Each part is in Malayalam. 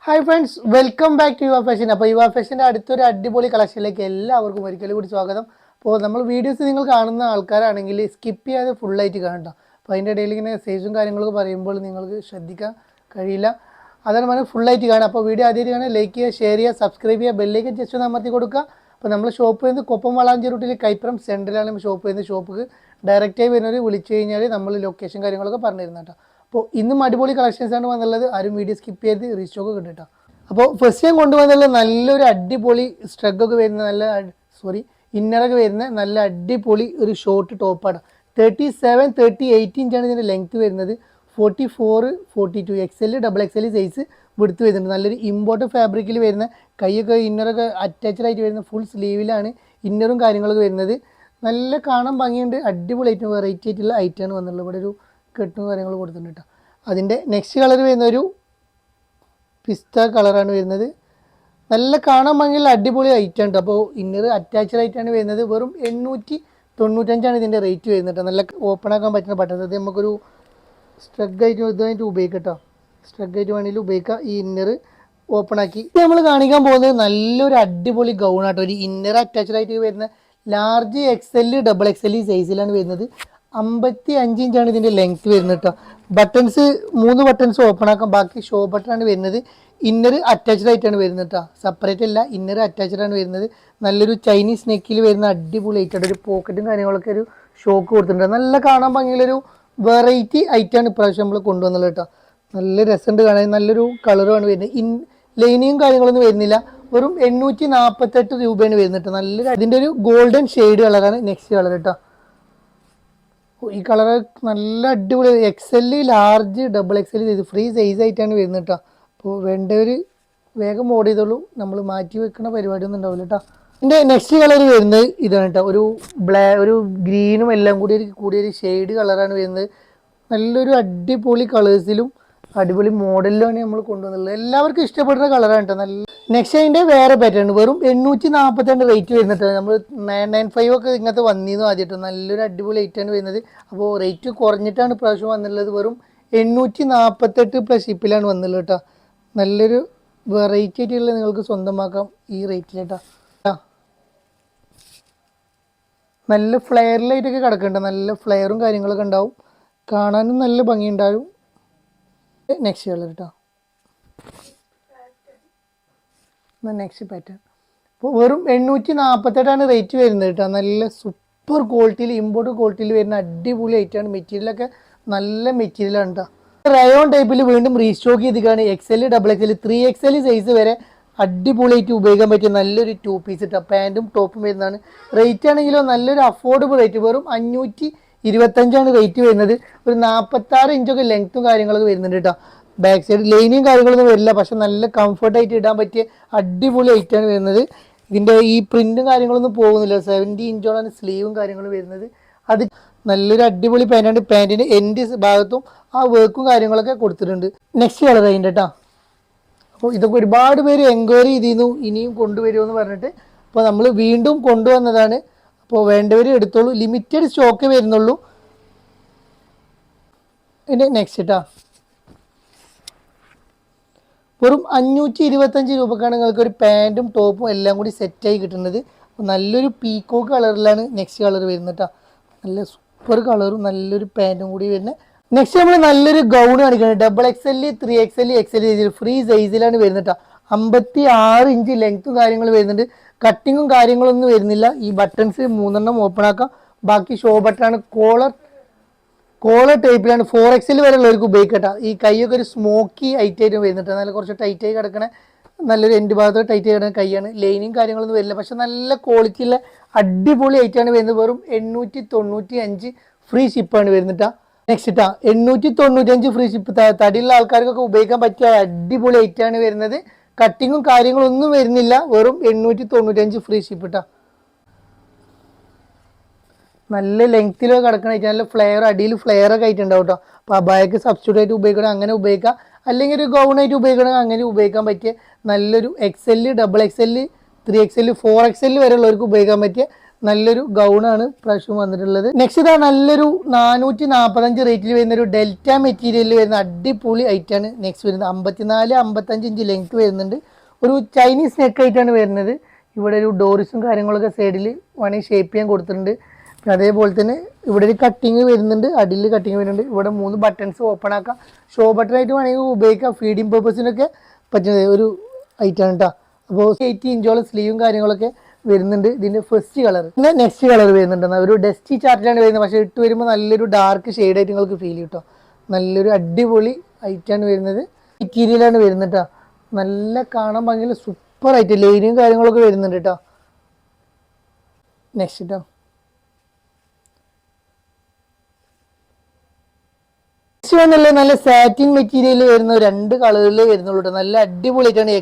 Hi friends, welcome back to Yuva fashion. അപ്പോൾ യുവ ഫാഷൻ്റെ അടുത്തൊരു അടിപൊളി കളക്ഷനിലേക്ക് എല്ലാവർക്കും ഒരിക്കലും കൂടി സ്വാഗതം. അപ്പോൾ നമ്മൾ വീഡിയോസ് നിങ്ങൾ കാണുന്ന ആൾക്കാരാണെങ്കിൽ സ്കിപ്പ് ചെയ്യാതെ ഫുള്ളായിട്ട് കാണണ്ട. അപ്പോൾ അതിൻ്റെ ഇടയിൽ ഇങ്ങനെ സൈസും കാര്യങ്ങളൊക്കെ പറയുമ്പോൾ നിങ്ങൾക്ക് ശ്രദ്ധിക്കാൻ കഴിയില്ല. അതാണ് നമ്മൾ ഫുള്ളായിട്ട് കാണുക. അപ്പോൾ വീഡിയോ ആദ്യമായിട്ട് കാണാൻ ലൈക്ക് ചെയ്യുക, ഷെയർ ചെയ്യുക, സബ്സ്ക്രൈബ് ചെയ്യുക, ബെല്ലേക്ക് ജസ്റ്റ് ഒന്ന് അമർത്തി കൊടുക്കുക. അപ്പോൾ നമ്മൾ ഷോപ്പ് ചെയ്യുന്നത് കൊപ്പം വളാഞ്ചി റൂട്ടിൽ കൈപ്പുറം സെൻറ്ററിലാണ് നമ്മൾ ഷോപ്പ് ചെയ്യുന്നത്. ഷോപ്പിക്ക് ഡയറക്റ്റായി വരുന്നവർ വിളിച്ചു കഴിഞ്ഞാൽ നമ്മൾ ലൊക്കേഷൻ കാര്യങ്ങളൊക്കെ പറഞ്ഞു തരുന്നത് കേട്ടോ. അപ്പോൾ ഇന്നും അടിപൊളി കളക്ഷൻസാണ് വന്നുള്ളത്. ആരും വീഡിയോ സ്കിപ്പ് ചെയ്ത് റീസ്റ്റോക്ക് കിട്ടും. അപ്പോൾ ഫസ്റ്റ് ഞാൻ കൊണ്ടുവന്നുള്ള നല്ലൊരു അടിപൊളി സ്ട്രഗൊക്കെ വരുന്ന ഇന്നറൊക്കെ വരുന്ന നല്ല അടിപൊളി ഒരു ഷോർട്ട് ടോപ്പാണ്. 37-38 ഇഞ്ചാണ് ഇതിൻ്റെ ലെങ്ത്ത് വരുന്നത്. 44-42 XL XXL സൈസ് വിടുത്ത് വരുന്നുണ്ട്. നല്ലൊരു ഇമ്പോർട്ടൻ്റ് ഫാബ്രിക്കിൽ വരുന്ന കൈയൊക്കെ ഇന്നറൊക്കെ അറ്റാച്ച്ഡ് ആയിട്ട് വരുന്ന ഫുൾ സ്ലീവിലാണ് ഇന്നറും കാര്യങ്ങളൊക്കെ വരുന്നത്. നല്ല കാണാൻ ഭംഗിയുണ്ട്. അടിപൊളി ഐറ്റം, വെറൈറ്റി ആയിട്ടുള്ള ഐറ്റമാണ് വന്നുള്ളത്. ഇവിടെ ഒരു കെട്ടും കാര്യങ്ങൾ കൊടുത്തിട്ടുണ്ട് കേട്ടോ. അതിൻ്റെ നെക്സ്റ്റ് കളർ വരുന്ന ഒരു പിസ്ത കളറാണ് വരുന്നത്. നല്ല കാണാൻ ഭംഗിയുള്ള അടിപൊളി ഐറ്റം ഉണ്ട്. അപ്പോൾ ഇന്നർ അറ്റാച്ച്ഡ് ആയിട്ടാണ് വരുന്നത്. വെറും 895 ഇതിൻ്റെ റേറ്റ് വരുന്നത്. നല്ല ഓപ്പൺ ആക്കാൻ പറ്റുന്ന ബട്ടൺസ്. അത് നമുക്കൊരു സ്ട്രഗായിട്ട് ഇതായിട്ട് ഉപയോഗിക്കാം കേട്ടോ. സ്ട്രഗായിട്ട് വേണമെങ്കിൽ ഉപയോഗിക്കാം. ഈ ഇന്നർ ഓപ്പൺ ആക്കി നമ്മൾ കാണിക്കാൻ പോകുന്നത് നല്ലൊരു അടിപൊളി ഗൗണാട്ടോ. ഒരു ഇന്നർ അറ്റാച്ച്ഡ് ആയിട്ട് വരുന്ന ലാർജ് XL XXL സൈസിലാണ് വരുന്നത്. 55 ഇഞ്ചാണ് ഇതിൻ്റെ ലെങ്ത്ത് വരുന്നത് കേട്ടോ. ബട്ടൺസ് 3 ബട്ടൺസ് ഓപ്പൺ ആക്കാം. ബാക്കി ഷോ ബട്ടണാണ് വരുന്നത്. ഇന്നർ അറ്റാച്ച്ഡ് ആയിട്ടാണ് വരുന്നത് കേട്ടോ. സെപ്പറേറ്റ് അല്ല, ഇന്നർ അറ്റാച്ച്ഡ് ആണ് വരുന്നത്. നല്ലൊരു ചൈനീസ് നെക്കിൽ വരുന്ന അടിപൊളി ഐറ്റാണ്. ഒരു പോക്കറ്റും കാര്യങ്ങളൊക്കെ ഒരു ഷോക്ക് കൊടുത്തിട്ടുണ്ട്. നല്ല കാണാൻ ഭംഗിയുള്ളൊരു വെറൈറ്റി ഐറ്റാണ് ഇപ്രാവശ്യം നമ്മൾ കൊണ്ടുവന്നുള്ളത് കേട്ടോ. നല്ല രസമുണ്ട് കാണാൻ. നല്ലൊരു കളറുമാണ് വരുന്നത്. ലൈനിങ്ങും കാര്യങ്ങളൊന്നും വരുന്നില്ല. വെറും 848 രൂപയാണ് വരുന്നത്. നല്ലൊരു അതിൻ്റെ ഒരു ഗോൾഡൻ ഷെയ്ഡ് കളറാണ് നെക്സ്റ്റ് കളർ കേട്ടോ. ഈ കളർ നല്ല അടിപൊളി XL large XXL size free size ആയിട്ടാണ് വരുന്നത് കേട്ടോ. അപ്പോൾ വേണ്ടവർ വേഗം ഓർഡർ ചെയ്തോളൂ. നമ്മൾ മാറ്റി വെക്കുന്ന പരിപാടിയൊന്നും ഉണ്ടാവില്ല കേട്ടോ. എൻ്റെ നെക്സ്റ്റ് കളർ വരുന്നത് ഇതാണ് കേട്ടോ. ഒരു ഗ്രീനും എല്ലാം കൂടിയൊരു ഷെയ്ഡ് കളറാണ് വരുന്നത്. നല്ലൊരു അടിപൊളി കളേഴ്സിലും അടിപൊളി മോഡലിലാണ് നമ്മൾ കൊണ്ടുവന്നുള്ളത്. എല്ലാവർക്കും ഇഷ്ടപ്പെടുന്ന കളറാണ് കേട്ടോ. നല്ല നെക്സ്റ്റ് അതിൻ്റെ വേറെ പാറ്റേൺ. വെറും 842 റേറ്റ് വരുന്നുണ്ട്. നമ്മൾ 995 ഒക്കെ ഇങ്ങനത്തെ വന്നിരുന്നു ആദ്യമായിട്ട്. നല്ലൊരു അടിപൊളി റേറ്റാണ് വരുന്നത്. അപ്പോൾ റേറ്റ് കുറഞ്ഞിട്ടാണ് ഇപ്രാവശ്യം വന്നുള്ളത്. വെറും 848 പ്ലസ് ഷിപ്പിലാണ് വന്നുള്ളത് കേട്ടോ. നല്ലൊരു വെറൈറ്റി ആയിട്ടുള്ള നിങ്ങൾക്ക് സ്വന്തമാക്കാം ഈ റേറ്റിൽ കേട്ടോ. നല്ല ഫ്ലെയറിലായിട്ടൊക്കെ കിടക്കുന്നുണ്ട്. നല്ല ഫ്ലെയറും കാര്യങ്ങളൊക്കെ ഉണ്ടാവും. കാണാനും നല്ല ഭംഗിയുണ്ടാവും. നെക്സ്റ്റ് കളർ കേട്ടോ. Next pattern. അപ്പോൾ വെറും 848 റേറ്റ് വരുന്നത് കേട്ടോ. നല്ല സൂപ്പർ ക്വാളിറ്റിയിൽ ഇമ്പോർട്ട് ക്വാളിറ്റിയിൽ വരുന്ന അടിപൊളി ഐറ്റമാണ്. മെറ്റീരിയലൊക്കെ നല്ല മെറ്റീരിയലാണ് കേട്ടോ. റയോൺ ടൈപ്പിൽ വീണ്ടും റീസ്റ്റോക്ക് ചെയ്തിട്ടാണ്. XL XXL 3XL സൈസ് വരെ അടിപൊളിയായിട്ട് ഉപയോഗിക്കാൻ പറ്റിയ നല്ലൊരു 2 പീസ് കേട്ടോ. പാൻറ്റും ടോപ്പും വരുന്നതാണ്. റേറ്റ് ആണെങ്കിലോ നല്ലൊരു അഫോർഡബിൾ റേറ്റ്. വെറും 525 റേറ്റ് വരുന്നത്. ഒരു 46 ഇഞ്ചൊക്കെ ലെങ്ത്തും കാര്യങ്ങളൊക്കെ വരുന്നുണ്ട് കേട്ടോ. ബാക്ക് സൈഡ് ലൈനിയും കാര്യങ്ങളൊന്നും വരില്ല. പക്ഷെ നല്ല കംഫർട്ടായിട്ട് ഇടാൻ പറ്റിയ അടിപൊളി ഐറ്റാണ് വരുന്നത്. ഇതിൻ്റെ ഈ പ്രിൻറ്റും കാര്യങ്ങളൊന്നും പോകുന്നില്ല. 70 ഇഞ്ചോളാണ് സ്ലീവും കാര്യങ്ങളും വരുന്നത്. അത് നല്ലൊരു അടിപൊളി പാൻറ്റാണ്. പാൻറ്റിൻ്റെ എൻഡ് ഭാഗത്തും ആ വർക്കും കാര്യങ്ങളൊക്കെ കൊടുത്തിട്ടുണ്ട്. നെക്സ്റ്റ് കളർ അതിൻ്റെ കേട്ടോ. അപ്പോൾ ഇതൊക്കെ ഒരുപാട് പേര് എൻക്വയറി ചെയ്തിരുന്നു ഇനിയും കൊണ്ടുവരുമെന്ന് പറഞ്ഞിട്ട്. അപ്പോൾ നമ്മൾ വീണ്ടും കൊണ്ടുവന്നതാണ്. അപ്പോൾ വേണ്ടവർ എടുത്തോളൂ. ലിമിറ്റഡ് സ്റ്റോക്ക് വരുന്നുള്ളൂ. ഇതിൻ്റെ നെക്സ്റ്റ് കേട്ടോ. വെറും 525 രൂപക്കാണ് നിങ്ങൾക്ക് ഒരു പാൻറ്റും ടോപ്പും എല്ലാം കൂടി സെറ്റായി കിട്ടുന്നത്. അപ്പോൾ നല്ലൊരു പീക്കോക്ക് കളറിലാണ് നെക്സ്റ്റ് കളർ വരുന്നത് കേട്ടോ. നല്ല സൂപ്പർ കളറും നല്ലൊരു പാൻറ്റും കൂടി വരുന്നത്. നെക്സ്റ്റ് നമ്മൾ നല്ലൊരു ഗൗൺ കാണിക്കുന്നത്. XXL 3XL XL സൈസിൽ ഫ്രീ സൈസിലാണ് വരുന്നത് കേട്ടോ. 56 ഇഞ്ച് ലെങ്ത്തും കാര്യങ്ങളും വരുന്നുണ്ട്. കട്ടിങ്ങും കാര്യങ്ങളൊന്നും വരുന്നില്ല. ഈ ബട്ടൺസ് 3 ഓപ്പൺ ആക്കാം. ബാക്കി ഷോ ബട്ടണാണ്. കോളർ ടൈപ്പിലാണ്. 4XL വരെ ഉള്ളവർക്ക് ഉപയോഗിക്കട്ടെ. ഈ കൈയൊക്കെ ഒരു സ്മോക്കി ഐറ്റായിട്ട് വരുന്നുണ്ട്. നല്ല കുറച്ച് ടൈറ്റായി കിടക്കണ നല്ലൊരു എൻഡ് ഭാഗത്ത് ടൈറ്റായി കിടക്കുന്ന കൈയാണ്. ലൈനിങ് കാര്യങ്ങളൊന്നും വരില്ല. പക്ഷെ നല്ല ക്വാളിറ്റിയുള്ള അടിപൊളി ഐറ്റാണ് വരുന്നത്. വെറും 895 ഫ്രീ ഷിപ്പാണ് വരുന്നിട്ടാ. നെക്സ്റ്റ് ഇട്ടാ 895 ഫ്രീ ഷിപ്പ്. തടിയുള്ള ആൾക്കാർക്കൊക്കെ ഉപയോഗിക്കാൻ പറ്റിയ അടിപൊളി ഐറ്റാണ് വരുന്നത്. കട്ടിങ്ങും കാര്യങ്ങളൊന്നും വരുന്നില്ല. വെറും 895 ഫ്രീ ഷിപ്പ് ഇട്ടാ. നല്ല ലെങ്ത്തിലൊക്കെ കിടക്കണായിട്ട് നല്ല ഫ്ലെയർ അടിയിൽ ഫ്ലെയറൊക്കെ ആയിട്ടുണ്ടാവും കേട്ടോ. അപ്പോൾ അബായക്ക് സബ്സ്റ്റിറ്റ്യൂട്ട് ആയിട്ട് ഉപയോഗിക്കണം, അങ്ങനെ ഉപയോഗിക്കാം. അല്ലെങ്കിൽ ഒരു ഗൗണായിട്ട് ഉപയോഗിക്കണമെങ്കിൽ അങ്ങനെ ഉപയോഗിക്കാൻ പറ്റിയ നല്ലൊരു XL XXL 3XL 4XL വരെ ഉള്ളവർക്ക് ഉപയോഗിക്കാൻ പറ്റിയ നല്ലൊരു ഗൗണാണ് പ്രാവശ്യം വന്നിട്ടുള്ളത്. നെക്സ്റ്റ് ഇതാ നല്ലൊരു 445 റേറ്റിൽ വരുന്ന ഒരു ഡെൽറ്റ മെറ്റീരിയലിൽ വരുന്ന അടിപൊളി ഐറ്റാണ് നെക്സ്റ്റ് വരുന്നത്. 54-55 ഇഞ്ച് ലെങ്ത് വരുന്നുണ്ട്. ഒരു ചൈനീസ് നെക്ക് ആയിട്ടാണ് വരുന്നത്. ഇവിടെ ഒരു ഡോറിസും കാര്യങ്ങളൊക്കെ സൈഡിൽ വേണമെങ്കിൽ ഷേപ്പ് ചെയ്യാൻ കൊടുത്തിട്ടുണ്ട്. പിന്നെ അതേപോലെ തന്നെ ഇവിടെ ഒരു കട്ടിങ് വരുന്നുണ്ട്, അടിയിൽ കട്ടിങ് വരുന്നുണ്ട്. ഇവിടെ 3 ബട്ടൺസ് ഓപ്പൺ ആക്കാം, ഷോ ബട്ടൺ ആയിട്ട് വേണമെങ്കിൽ ഉപയോഗിക്കാം. ഫീഡിങ് പർപ്പസിനൊക്കെ പറ്റുന്ന ഒരു ഐറ്റാണ് കേട്ടോ. അപ്പോൾ 80 ഇഞ്ചോളം സ്ലീവും കാര്യങ്ങളൊക്കെ വരുന്നുണ്ട്. ഇതിൻ്റെ ഫസ്റ്റ് കളർ പിന്നെ നെക്സ്റ്റ് കളർ വരുന്നുണ്ട്. ഒരു ഡസ്റ്റി ചാർട്ടിലാണ് വരുന്നത്, പക്ഷേ ഇട്ട് വരുമ്പോൾ നല്ലൊരു ഡാർക്ക് ഷെയ്ഡായിട്ട് നിങ്ങൾക്ക് ഫീൽ ചെയ്യും കേട്ടോ. നല്ലൊരു അടിപൊളി ഐറ്റാണ് വരുന്നത്. മെറ്റീരിയലാണ് വരുന്നത് കേട്ടോ. നല്ല കാണാൻ ഭംഗിയുള്ള സൂപ്പർ ആയിട്ട് ലൈനും കാര്യങ്ങളൊക്കെ വരുന്നുണ്ട് കേട്ടോ. നെക്സ്റ്റ് കേട്ടോ നെക്സ്റ്റ് വന്നുള്ള നല്ല സാറ്റിൻ മെറ്റീരിയൽ വരുന്ന 2 കളറിൽ വരുന്നുള്ളൂ കേട്ടോ. നല്ല അടിപൊളിയായിട്ടാണ്.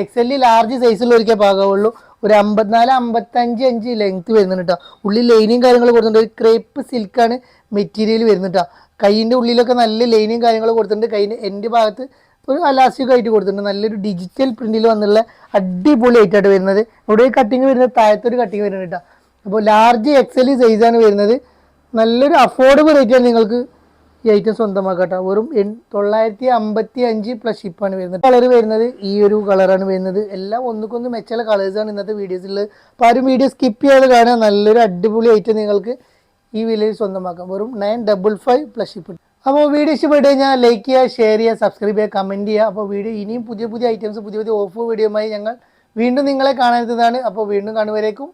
XL large സൈസിലുള്ളവർക്കേ പാകാവുള്ളൂ. ഒരു 54-55 ലെങ്ത് വരുന്നുണ്ട് കേട്ടോ. ഉള്ളിൽ ലൈനിങ് കാര്യങ്ങൾ കൊടുത്തിട്ടുണ്ട്. ഒരു ക്രേപ്പ് സിൽക്കാണ് മെറ്റീരിയൽ വരുന്നത് കേട്ടോ. കൈയിൻ്റെ ഉള്ളിലൊക്കെ നല്ല ലൈനിങ് കാര്യങ്ങൾ കൊടുത്തിട്ടുണ്ട്. കൈയിൻ്റെ എൻ്റെ ഭാഗത്ത് ഒരു അലാസ്റ്റിക് ആയിട്ട് കൊടുത്തിട്ടുണ്ട്. നല്ലൊരു ഡിജിറ്റൽ പ്രിന്റിൽ വന്നുള്ള അടിപൊളി ആയിട്ടാണ് വരുന്നത്. ഇവിടെ ഒരു കട്ടിങ് വരുന്നത്, താഴത്തൊരു കട്ടിങ് വരുന്നുണ്ട് കേട്ടോ. അപ്പോൾ ലാർജ് എക്സെല് സൈസാണ് വരുന്നത്. നല്ലൊരു അഫോർഡബിൾ റേറ്റാണ് നിങ്ങൾക്ക് ഈ ഐറ്റം സ്വന്തമാക്കട്ടോ. വെറും 955 പ്ലസ് ഷിപ്പാണ് വരുന്നത്. കളർ വരുന്നത് ഈ ഒരു കളറാണ് വരുന്നത്. എല്ലാം ഒന്നുകൊന്ന് മെച്ചുള്ള കളേഴ്സാണ് ഇന്നത്തെ വീഡിയോസിലുള്ളത്. അപ്പോൾ ആരും വീഡിയോ സ്കിപ്പ് ചെയ്യാതെ കാണാൻ നല്ലൊരു അടിപൊളി ഐറ്റം നിങ്ങൾക്ക് ഈ വിലയിൽ സ്വന്തമാക്കാം. വെറും 955 പ്ലസ് ഷിപ്പ്. അപ്പോൾ വീഡിയോ ഇഷ്ടപ്പെട്ട് കഴിഞ്ഞാൽ ലൈക്ക് ചെയ്യുക, ഷെയർ ചെയ്യുക, സബ്സ്ക്രൈബ് ചെയ്യുക, കമൻറ്റ് ചെയ്യുക. അപ്പോൾ വീഡിയോ ഇനിയും പുതിയ ഐറ്റംസ്, പുതിയ ഓഫർ വീഡിയോയുമായി ഞങ്ങൾ വീണ്ടും നിങ്ങളെ കാണാവുന്നതാണ്. അപ്പോൾ വീണ്ടും കാണുവരേക്കും